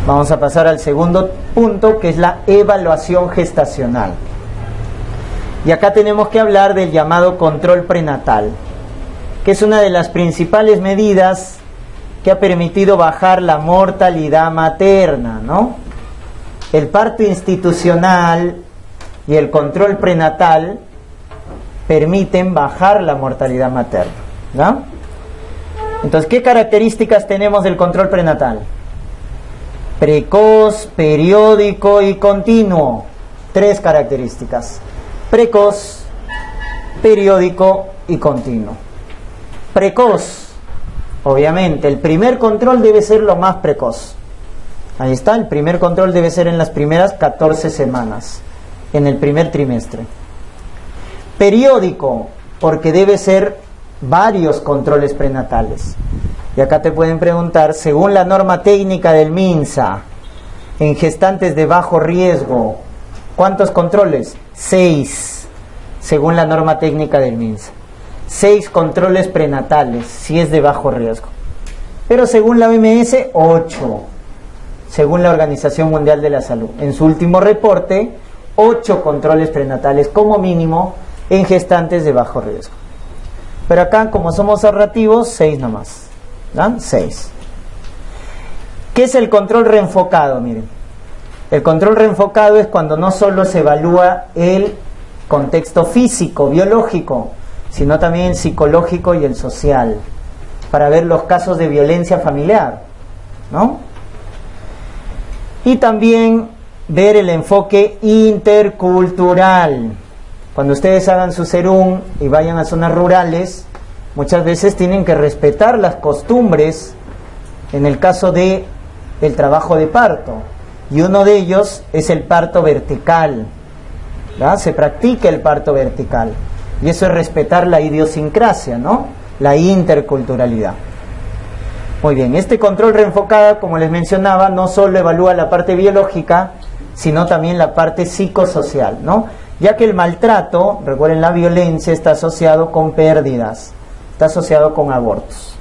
Vamos a pasar al segundo punto, que es la evaluación gestacional. Y acá tenemos que hablar del llamado control prenatal, que es una de las principales medidas que ha permitido bajar la mortalidad materna, ¿no? El parto institucional y el control prenatal permiten bajar la mortalidad materna, ¿no? Entonces, ¿qué características tenemos del control prenatal? Precoz, periódico y continuo. 3 características: precoz, periódico y continuo. Precoz, obviamente, el primer control debe ser lo más precoz. Ahí está, el primer control debe ser en las primeras 14 semanas, en el primer trimestre. Periódico, porque debe ser varios controles prenatales. Y acá te pueden preguntar, según la norma técnica del MINSA, en gestantes de bajo riesgo, ¿cuántos controles? 6, según la norma técnica del MINSA. 6 controles prenatales, si es de bajo riesgo. Pero según la OMS, 8, según la Organización Mundial de la Salud. En su último reporte, 8 controles prenatales como mínimo en gestantes de bajo riesgo. Pero acá, como somos ahorrativos, 6 nomás. ¿No? 6. ¿Qué es el control reenfocado? Miren, el control reenfocado es cuando no solo se evalúa el contexto físico, biológico, sino también el psicológico y el social, para ver los casos de violencia familiar, ¿no? Y también ver el enfoque intercultural. Cuando ustedes hagan su serum y vayan a zonas rurales, muchas veces tienen que respetar las costumbres en el caso de el trabajo de parto, y uno de ellos es el parto vertical, ¿verdad? Se practica el parto vertical, y eso es respetar la idiosincrasia, ¿no? La interculturalidad. Muy bien, este control reenfocado, como les mencionaba, no solo evalúa la parte biológica, sino también la parte psicosocial, ¿no? Ya que el maltrato, recuerden, la violencia está asociado con pérdidas, está asociado con abortos.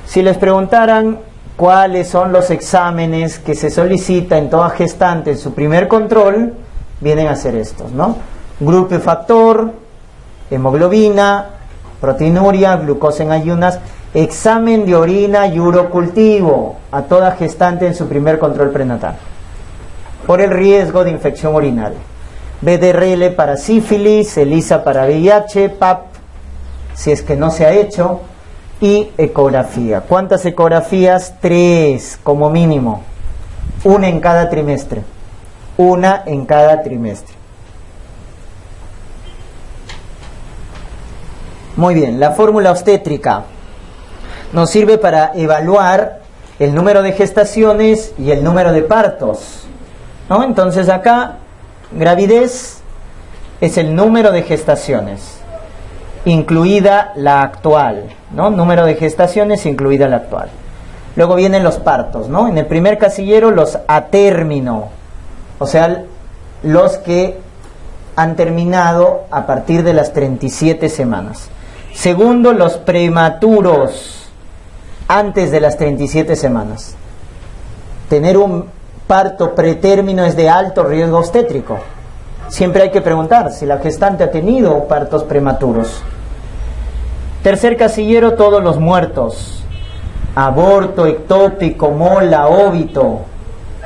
Si les preguntaran cuáles son los exámenes que se solicita en toda gestante en su primer control, vienen a ser estos, ¿no? Grupo factor, hemoglobina, proteinuria, glucosa en ayunas, examen de orina y urocultivo a toda gestante en su primer control prenatal, por el riesgo de infección urinaria. BDRL para sífilis, ELISA para VIH, PAP, si es que no se ha hecho, y ecografía. ¿Cuántas ecografías? 3 como mínimo, 1 en cada trimestre, 1 en cada trimestre. Muy bien, la fórmula obstétrica nos sirve para evaluar el número de gestaciones y el número de partos, ¿no? Entonces acá, gravidez es el número de gestaciones, incluida la actual, ¿no? Número de gestaciones incluida la actual. Luego vienen los partos, ¿no? En el primer casillero, los a término, o sea, los que han terminado a partir de las 37 semanas. Segundo, los prematuros, antes de las 37 semanas. Tener un parto pretérmino es de alto riesgo obstétrico. Siempre hay que preguntar si la gestante ha tenido partos prematuros. Tercer casillero, todos los muertos. Aborto, ectópico, mola, óbito,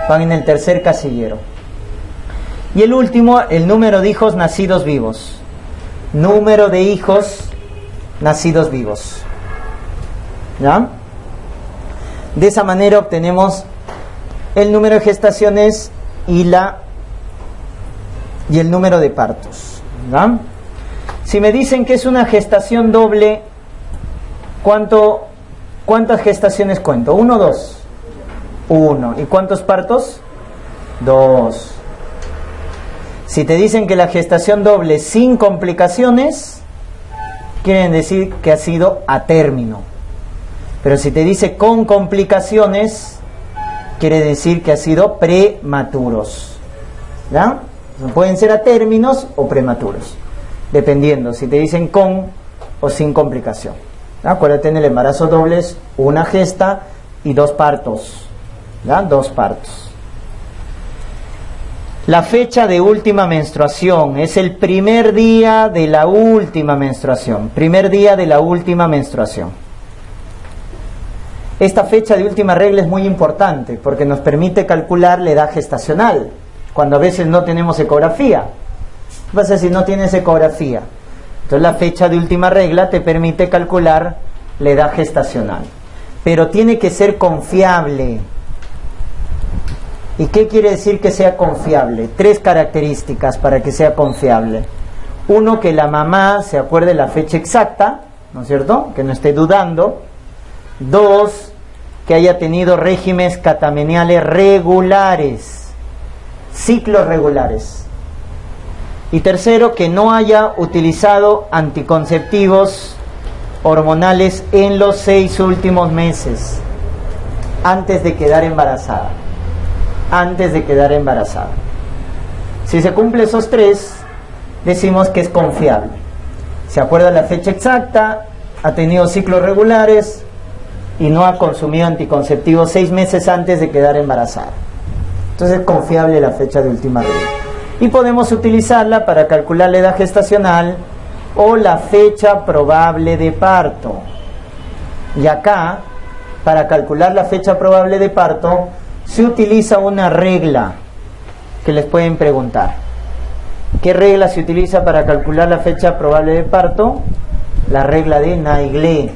van en el tercer casillero. Y el último, el número de hijos nacidos vivos. Número de hijos nacidos vivos. ¿Ya? De esa manera obtenemos el número de gestaciones y el número de partos. ¿Ya? Si me dicen que es una gestación doble, ¿cuántas gestaciones cuento? ¿1 o 2? 1. ¿Y cuántos partos? 2. Si te dicen que la gestación doble sin complicaciones, quieren decir que ha sido a término. Pero si te dice con complicaciones, quiere decir que ha sido prematuros. ¿Ya? Pueden ser a términos o prematuros, dependiendo si te dicen con o sin complicación. ¿Ya? Acuérdate, en el embarazo doble es 1 gesta y 2 partos. ¿ya? 2 partos. La fecha de última menstruación es el primer día de la última menstruación. Primer día de la última menstruación. Esta fecha de última regla es muy importante porque nos permite calcular la edad gestacional, cuando a veces no tenemos ecografía. ¿Qué pasa si no tienes ecografía? Entonces la fecha de última regla te permite calcular la edad gestacional. Pero tiene que ser confiable. ¿Y qué quiere decir que sea confiable? 3 características para que sea confiable. 1, que la mamá se acuerde la fecha exacta, ¿no es cierto? Que no esté dudando. 2, que haya tenido regímenes catameniales regulares, ciclos regulares. Y 3, que no haya utilizado anticonceptivos hormonales en los 6 últimos meses, antes de quedar embarazada. Antes de quedar embarazada. Si se cumple esos 3, decimos que es confiable. Se acuerda la fecha exacta, ha tenido ciclos regulares y no ha consumido anticonceptivos 6 meses antes de quedar embarazada. Entonces es confiable la fecha de última regla. Y podemos utilizarla para calcular la edad gestacional o la fecha probable de parto. Y acá, para calcular la fecha probable de parto, se utiliza una regla que les pueden preguntar. ¿Qué regla se utiliza para calcular la fecha probable de parto? La regla de Naegele,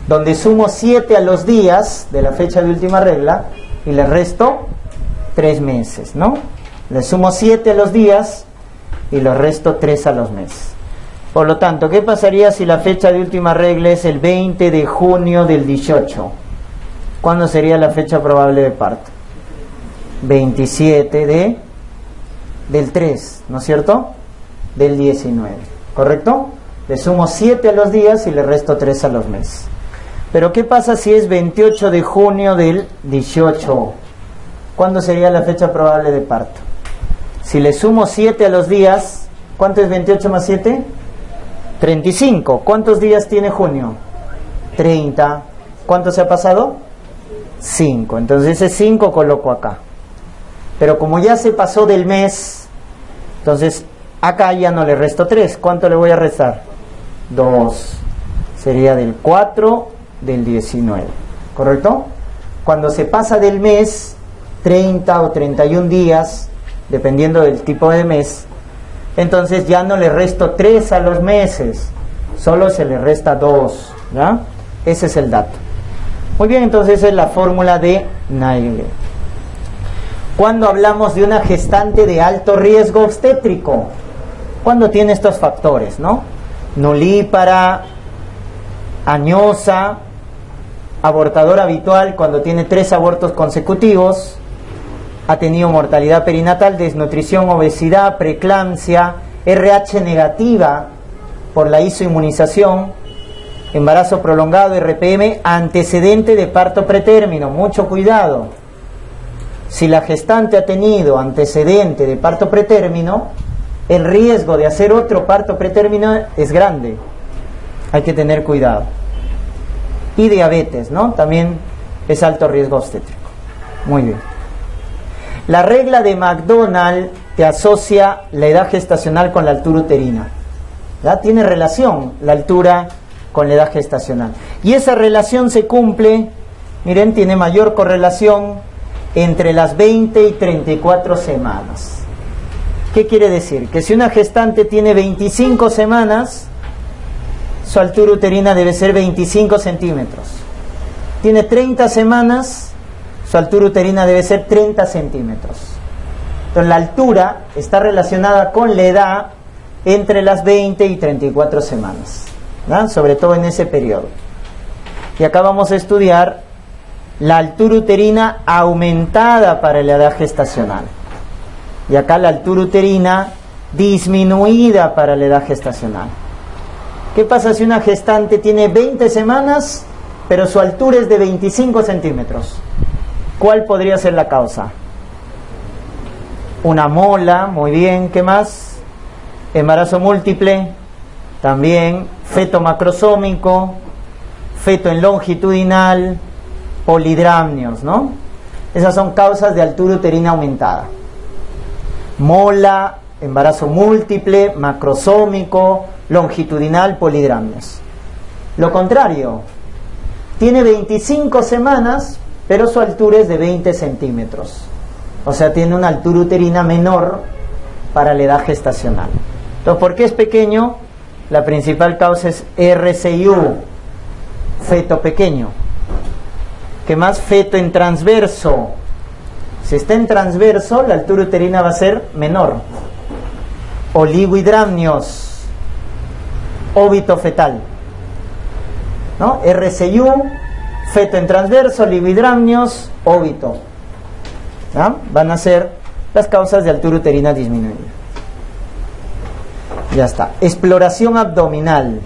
donde sumo 7 a los días de la fecha de última regla y le resto 3 meses, ¿no? Le sumo 7 a los días y le resto 3 a los meses. Por lo tanto, ¿qué pasaría si la fecha de última regla es el 20 de junio del 18? ¿Cuándo sería la fecha probable de parto? 27 del 3, ¿no es cierto? Del 19, ¿correcto? Le sumo 7 a los días y le resto 3 a los meses. Pero ¿qué pasa si es 28 de junio del 18? ¿Cuándo sería la fecha probable de parto? Si le sumo 7 a los días, ¿cuánto es 28 más 7? 35. ¿Cuántos días tiene junio? 30. ¿Cuánto se ha pasado? 5. Entonces ese 5 coloco acá. Pero como ya se pasó del mes, entonces acá ya no le resto 3. ¿Cuánto le voy a restar? 2. Sería del 4 del 19. ¿Correcto? Cuando se pasa del mes, 30 o 31 días, dependiendo del tipo de mes, entonces ya no le resto 3 a los meses, solo se le resta 2. ¿Ya? Ese es el dato. Muy bien, entonces esa es la fórmula de Naegele. Cuando hablamos de una gestante de alto riesgo obstétrico, cuando tiene estos factores, ¿no? Nulípara, añosa, abortador habitual cuando tiene 3 abortos consecutivos, ha tenido mortalidad perinatal, desnutrición, obesidad, preeclampsia, RH negativa por la isoinmunización, embarazo prolongado, RPM, antecedente de parto pretérmino. Mucho cuidado. Si la gestante ha tenido antecedente de parto pretérmino, el riesgo de hacer otro parto pretérmino es grande. Hay que tener cuidado. Y diabetes, ¿no? También es alto riesgo obstétrico. Muy bien. La regla de McDonald te asocia la edad gestacional con la altura uterina. ¿Ya? Tiene relación la altura con la edad gestacional. Y esa relación se cumple, miren, tiene mayor correlación entre las 20 y 34 semanas. ¿Qué quiere decir? Que si una gestante tiene 25 semanas, su altura uterina debe ser 25 centímetros. Tiene 30 semanas, su altura uterina debe ser 30 centímetros. Entonces la altura está relacionada con la edad entre las 20 y 34 semanas, ¿no? Sobre todo en ese periodo. Y acá vamos a estudiar la altura uterina aumentada para la edad gestacional. Y acá la altura uterina disminuida para la edad gestacional. ¿Qué pasa si una gestante tiene 20 semanas, pero su altura es de 25 centímetros? ¿Cuál podría ser la causa? Una mola, muy bien, ¿qué más? Embarazo múltiple, también feto macrosómico, feto en longitudinal, polidramnios, ¿no? Esas son causas de altura uterina aumentada. Mola, embarazo múltiple, macrosómico, longitudinal, polidramnios. Lo contrario, tiene 25 semanas, pero su altura es de 20 centímetros. O sea, tiene una altura uterina menor para la edad gestacional. Entonces, ¿por qué es pequeño? La principal causa es RCIU, feto pequeño. ¿Qué más? Feto en transverso. Si está en transverso, la altura uterina va a ser menor. Oligohidramnios, óbito fetal, ¿no? RCIU, feto en transverso, oligohidramnios, óbito, ¿no? Van a ser las causas de altura uterina disminuida. Ya está. Exploración abdominal.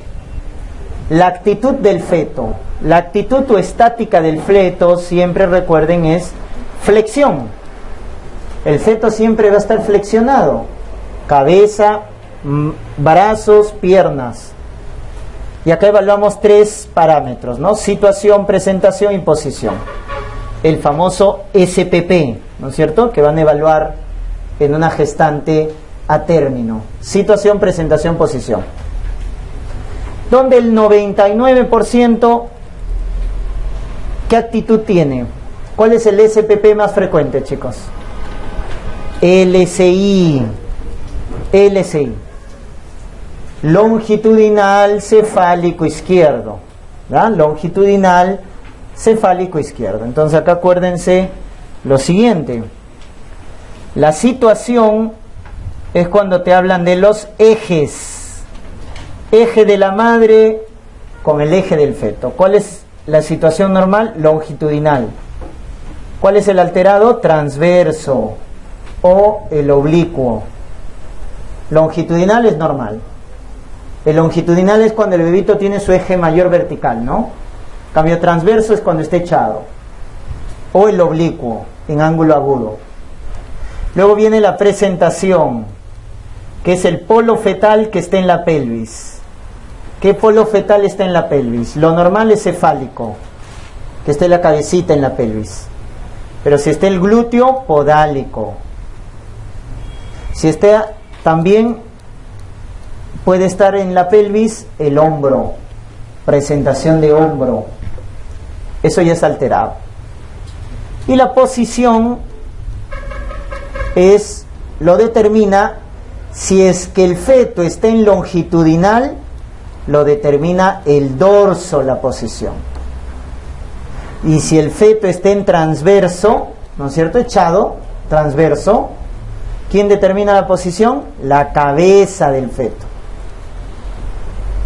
La actitud del feto. La actitud o estática del feto, siempre recuerden, es flexión. El feto siempre va a estar flexionado. Cabeza, brazos, piernas. Y acá evaluamos 3 parámetros, ¿no? Situación, presentación y posición. El famoso SPP, ¿no es cierto? Que van a evaluar en una gestante a término. Situación, presentación, posición. Donde el 99%, ¿qué actitud tiene? ¿Cuál es el SPP más frecuente, chicos? LCI. LCI. Longitudinal cefálico izquierdo. ¿Verdad? Longitudinal cefálico izquierdo. Entonces acá acuérdense lo siguiente. La situación es cuando te hablan de los ejes. Eje de la madre con el eje del feto. ¿Cuál es la situación normal? Longitudinal. ¿Cuál es el alterado? Transverso o el oblicuo. Longitudinal es normal. El longitudinal es cuando el bebito tiene su eje mayor vertical, ¿no? Cambio transverso es cuando está echado. O el oblicuo, en ángulo agudo. Luego viene la presentación, que es el polo fetal que está en la pelvis. ¿Qué polo fetal está en la pelvis? Lo normal es cefálico, que esté la cabecita en la pelvis. Pero si está el glúteo, podálico. Si está también, puede estar en la pelvis el hombro, presentación de hombro. Eso ya es alterado. Y la posición lo determina si es que el feto está en longitudinal, lo determina el dorso la posición. Y si el feto está en transverso, ¿no es cierto? Echado, transverso, ¿quién determina la posición? La cabeza del feto.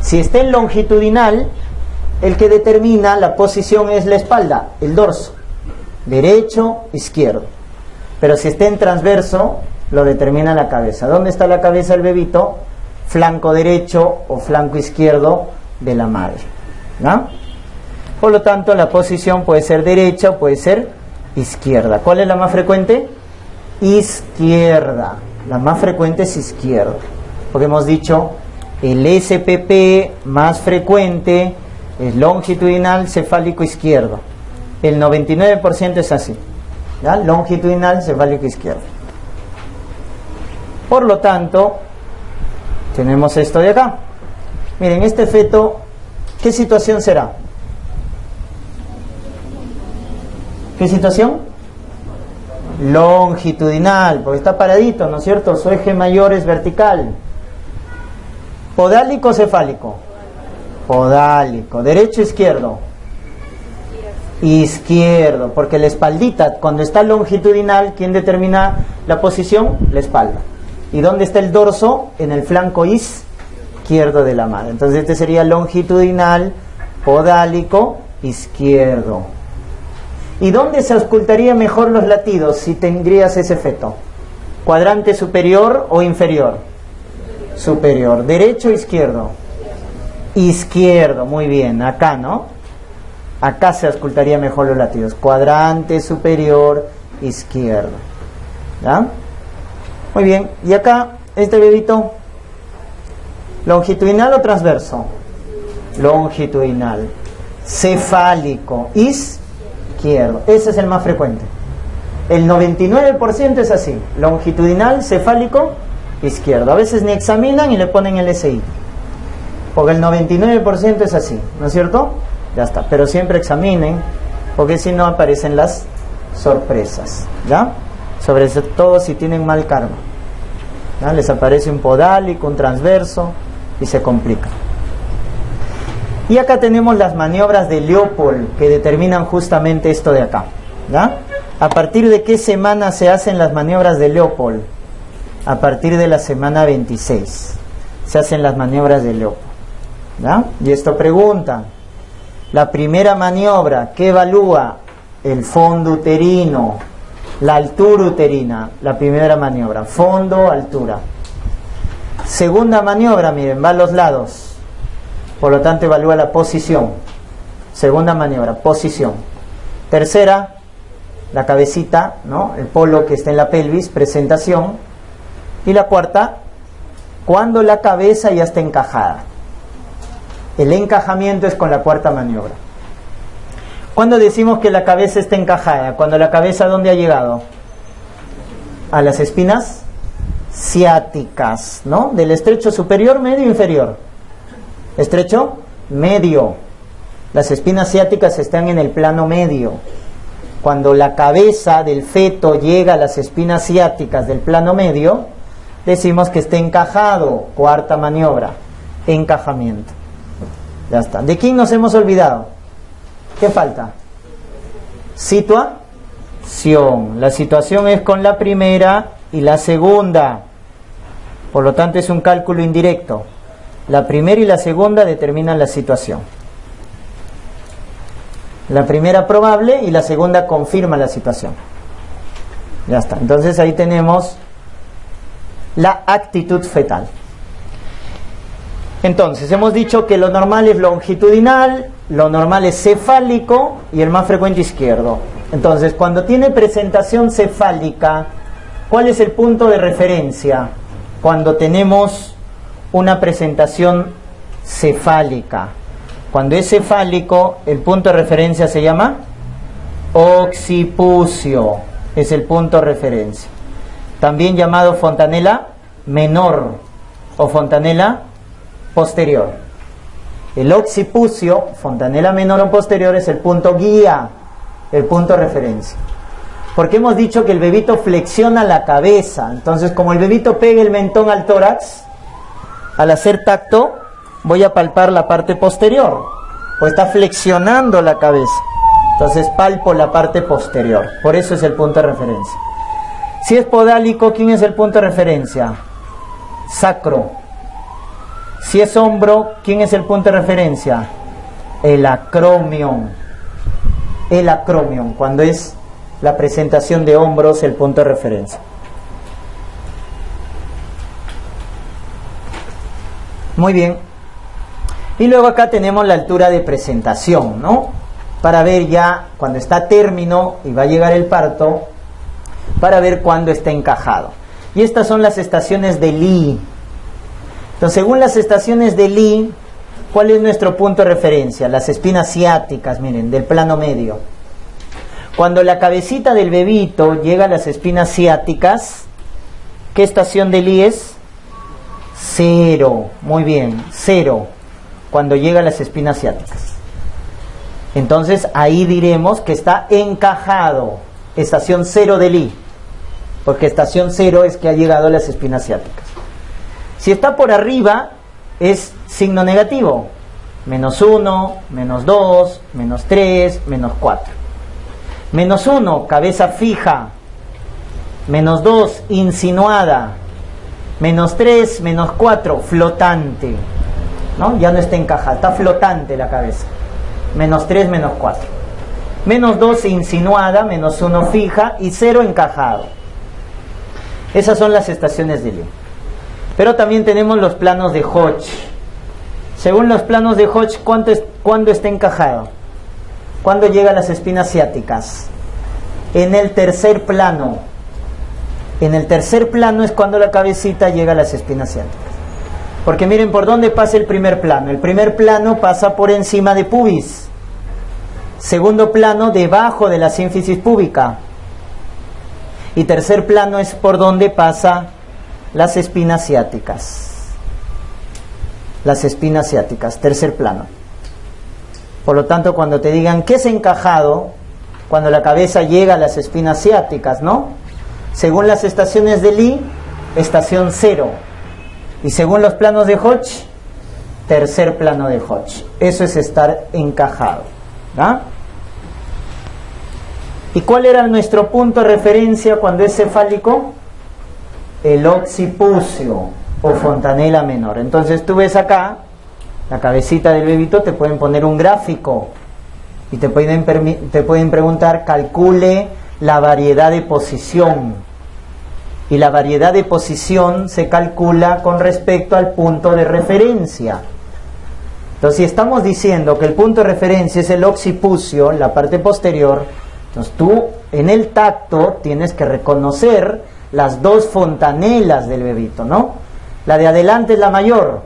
Si está en longitudinal, el que determina la posición es la espalda, el dorso, derecho, izquierdo. Pero si está en transverso, lo determina la cabeza. ¿Dónde está la cabeza del bebito? Flanco derecho o flanco izquierdo de la madre, ¿no? Por lo tanto, la posición puede ser derecha o puede ser izquierda. ¿Cuál es la más frecuente? Izquierda. La más frecuente es izquierda. Porque hemos dicho, el SPP más frecuente es longitudinal cefálico izquierdo. El 99% es así, ¿ya? Longitudinal cefálico izquierdo. Por lo tanto, tenemos esto de acá. Miren, este feto, ¿qué situación será? ¿Qué situación? Longitudinal, porque está paradito, ¿no es cierto? Su eje mayor es vertical. ¿Podálico o cefálico? Podálico. ¿Derecho o izquierdo? Izquierdo, porque la espaldita, cuando está longitudinal, ¿quién determina la posición? La espalda. ¿Y dónde está el dorso? En el flanco izquierdo de la madre. Entonces este sería longitudinal, podálico, izquierdo. ¿Y dónde se auscultaría mejor los latidos si tendrías ese feto? ¿Cuadrante superior o inferior? Superior. ¿Derecho o izquierdo? Izquierdo, muy bien. Acá, ¿no? Acá se auscultaría mejor los latidos. Cuadrante superior izquierdo. ¿Ya? Muy bien. Y acá, este bebito, ¿longitudinal o transverso? Longitudinal. Cefálico izquierdo. Ese es el más frecuente. El 99% es así, longitudinal, cefálico, izquierdo. A veces ni examinan y le ponen el SI, porque el 99% es así, ¿no es cierto? Ya está, pero siempre examinen, porque si no aparecen las sorpresas, ¿ya? Sobre todo si tienen mal karma, ¿ya? Les aparece un podálico, un transverso y se complica. Y acá tenemos las maniobras de Leopold que determinan justamente esto de acá, ¿ya? ¿A partir de qué semana se hacen las maniobras de Leopold? A partir de la semana 26 se hacen las maniobras de Leopold, ¿ya? Y esto pregunta, la primera maniobra, ¿qué evalúa? El fondo uterino, la altura uterina, la primera maniobra, fondo, altura. Segunda maniobra, miren, va a los lados, por lo tanto evalúa la posición. Segunda maniobra, posición. Tercera, la cabecita, ¿no? El polo que está en la pelvis, presentación. Y la cuarta, cuando la cabeza ya está encajada. El encajamiento es con la cuarta maniobra. ¿Cuándo decimos que la cabeza está encajada? Cuando la cabeza, ¿dónde ha llegado? A las espinas ciáticas, ¿no? Del estrecho superior, medio, inferior. Estrecho, medio. Las espinas ciáticas están en el plano medio. Cuando la cabeza del feto llega a las espinas ciáticas del plano medio, decimos que está encajado. Cuarta maniobra, encajamiento. Ya está. ¿De quién nos hemos olvidado? ¿Qué falta? Situación. La situación es con la primera y la segunda. Por lo tanto es un cálculo indirecto. La primera y la segunda determinan la situación. La primera probable y la segunda confirma la situación. Ya está. Entonces ahí tenemos la actitud fetal. Entonces hemos dicho que lo normal es longitudinal, lo normal es cefálico y el más frecuente izquierdo. Entonces cuando tiene presentación cefálica, ¿cuál es el punto de referencia? Cuando tenemos una presentación cefálica. Cuando es cefálico, el punto de referencia se llama occipucio, es el punto de referencia. También llamado fontanela menor o fontanela posterior. El occipucio, fontanela menor o posterior, es el punto guía, el punto de referencia. Porque hemos dicho que el bebito flexiona la cabeza. Entonces, como el bebito pega el mentón al tórax, al hacer tacto, voy a palpar la parte posterior, pues está flexionando la cabeza. Entonces palpo la parte posterior. Por eso es el punto de referencia. Si es podálico, ¿quién es el punto de referencia? Sacro. Si es hombro, ¿quién es el punto de referencia? El acromion. El acromion, cuando es la presentación de hombros, el punto de referencia. Muy bien. Y luego acá tenemos la altura de presentación, ¿no? Para ver ya cuando está a término y va a llegar el parto, para ver cuándo está encajado. Y estas son las estaciones de Lee. Entonces, según las estaciones de Lee, ¿cuál es nuestro punto de referencia? Las espinas ciáticas, miren, del plano medio. Cuando la cabecita del bebito llega a las espinas ciáticas, ¿qué estación de Lee es? 0. Muy bien, 0. Cuando llega a las espinas ciáticas. Entonces ahí diremos que está encajado. Estación 0 de Lee. Porque estación 0 es que ha llegado a las espinas ciáticas. Si está por arriba, es signo negativo. -1, -2, -3, -4. -1, cabeza fija. -2, insinuada. -3, -4, flotante. ¿No? Ya no está encajada, está flotante la cabeza. -3, -4. -2 insinuada, -1 fija y 0 encajado. Esas son las estaciones de Lee. Pero también tenemos los planos de Hodge. Según los planos de Hodge, ¿cuándo está encajado? ¿Cuándo llega a las espinas ciáticas? En el tercer plano. En el tercer plano es cuando la cabecita llega a las espinas ciáticas. Porque miren por dónde pasa el primer plano. El primer plano pasa por encima de pubis. Segundo plano debajo de la sínfisis púbica. Y tercer plano es por donde pasa las espinas ciáticas. Las espinas ciáticas, tercer plano. Por lo tanto, cuando te digan ¿qué es encajado? Cuando la cabeza llega a las espinas ciáticas, ¿no? Según las estaciones de Lee, estación 0. Y según los planos de Hodge, tercer plano de Hodge. Eso es estar encajado, ¿no? ¿Y cuál era nuestro punto de referencia cuando es cefálico? El occipucio o fontanela menor. Entonces tú ves acá, la cabecita del bebito, te pueden poner un gráfico y te pueden preguntar, calcule la variedad de posición. Y la variedad de posición se calcula con respecto al punto de referencia. Entonces, si estamos diciendo que el punto de referencia es el occipucio, la parte posterior, entonces tú en el tacto tienes que reconocer las dos fontanelas del bebito, ¿no? La de adelante es la mayor,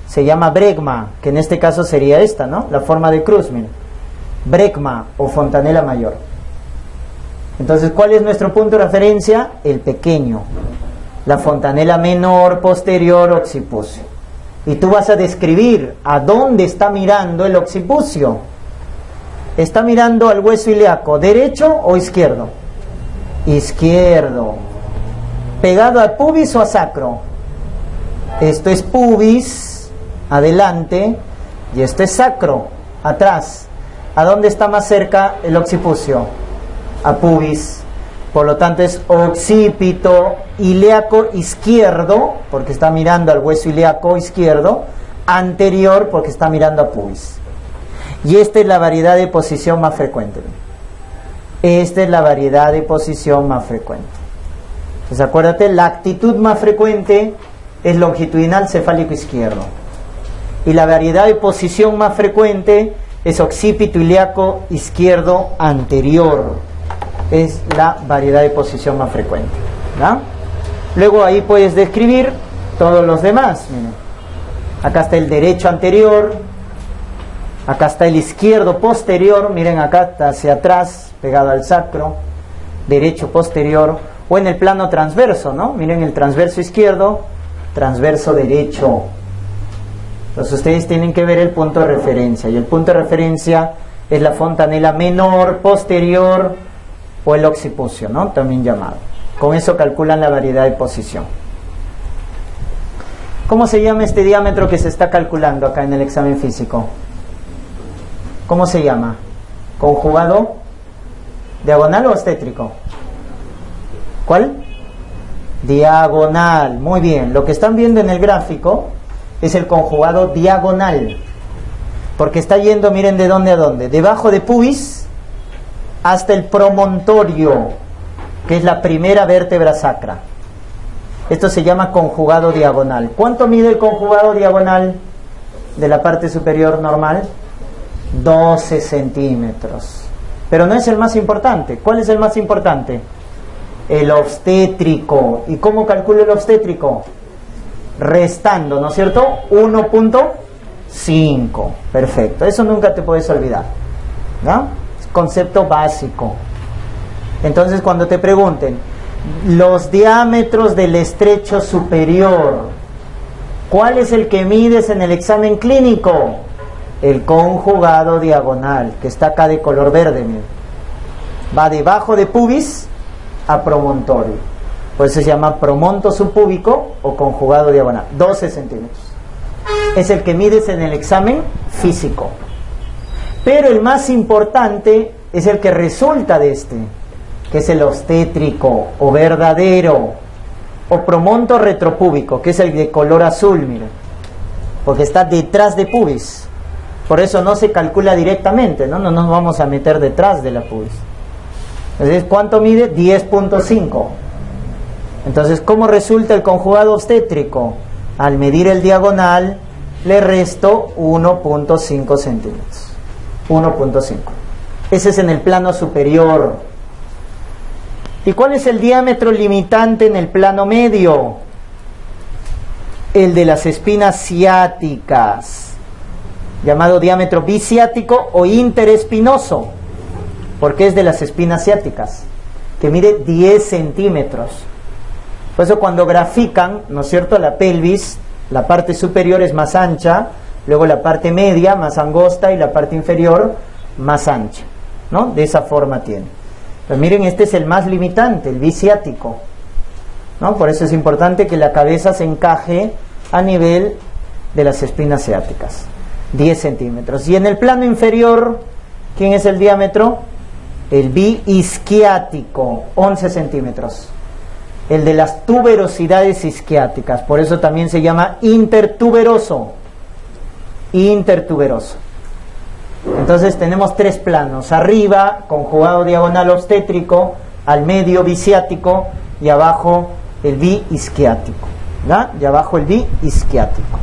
se llama bregma, que en este caso sería esta, ¿no? La forma de cruz, mira. Bregma o fontanela mayor. Entonces, ¿cuál es nuestro punto de referencia? El pequeño. La fontanela menor, posterior, occipucio. Y tú vas a describir a dónde está mirando el occipucio. ¿Está mirando al hueso ilíaco derecho o izquierdo? Izquierdo. ¿Pegado al pubis o a sacro? Esto es pubis, adelante, y esto es sacro, atrás. ¿A dónde está más cerca el occipucio? A pubis. Por lo tanto es occipito ilíaco izquierdo, porque está mirando al hueso ilíaco izquierdo, anterior, porque está mirando a pubis. Y esta es la variedad de posición más frecuente. Esta es la variedad de posición más frecuente. Entonces acuérdate, la actitud más frecuente es longitudinal cefálico izquierdo. Y la variedad de posición más frecuente es occipito ilíaco izquierdo anterior. Es la variedad de posición más frecuente, ¿no? Luego ahí puedes describir todos los demás. Miren. Acá está el derecho anterior, acá está el izquierdo posterior, miren acá está hacia atrás, pegado al sacro, derecho posterior, o en el plano transverso, ¿no? Miren el transverso izquierdo, transverso derecho. Entonces ustedes tienen que ver el punto de referencia, y el punto de referencia es la fontanela menor, posterior, o el occipucio, ¿no? También llamado. Con eso calculan la variedad de posición. ¿Cómo se llama este diámetro que se está calculando acá en el examen físico? ¿Cómo se llama? ¿Conjugado diagonal o obstétrico? ¿Cuál? Diagonal. Muy bien. Lo que están viendo en el gráfico es el conjugado diagonal. Porque está yendo, miren, ¿de dónde a dónde? Debajo de pubis hasta el promontorio, que es la primera vértebra sacra. Esto se llama conjugado diagonal. ¿Cuánto mide el conjugado diagonal de la parte superior normal? 12 centímetros. Pero no es el más importante. ¿Cuál es el más importante? El obstétrico. ¿Y cómo calculo el obstétrico? Restando, ¿no es cierto? 1.5. Perfecto. Eso nunca te puedes olvidar, ¿no? Concepto básico. Entonces, cuando te pregunten los diámetros del estrecho superior, ¿cuál es el que mides en el examen clínico? El conjugado diagonal, que está acá de color verde, miren. Va debajo de pubis a promontorio. Por eso se llama promonto subpúbico o conjugado diagonal. 12 centímetros. Es el que mides en el examen físico. Pero el más importante es el que resulta de este, que es el obstétrico o verdadero, o promonto retropúbico, que es el de color azul, miren, porque está detrás de pubis. Por eso no se calcula directamente, ¿no? No nos vamos a meter detrás de la pubis. Entonces, ¿cuánto mide? 10.5. Entonces, ¿cómo resulta el conjugado obstétrico? Al medir el diagonal, le resto 1.5 centímetros. 1.5. Ese es en el plano superior. ¿Y cuál es el diámetro limitante en el plano medio? El de las espinas ciáticas, llamado diámetro biciático o interespinoso, porque es de las espinas ciáticas. que mide 10 centímetros. Por eso cuando grafican, ¿no es cierto?, la pelvis, la parte superior es más ancha, luego la parte media más angosta y la parte inferior más ancha, ¿no? De esa forma tiene. Pues miren, este es el más limitante, el biciático, ¿no? Por eso es importante que la cabeza se encaje a nivel de las espinas ciáticas, 10 centímetros. Y en el plano inferior, ¿quién es el diámetro? El biisquiático, 11 centímetros. El de las tuberosidades isquiáticas, por eso también se llama intertuberoso. Intertuberoso. Entonces tenemos 3 planos: arriba, conjugado diagonal obstétrico, al medio biciático y abajo el biisquiático, ¿verdad? Y abajo el biisquiático.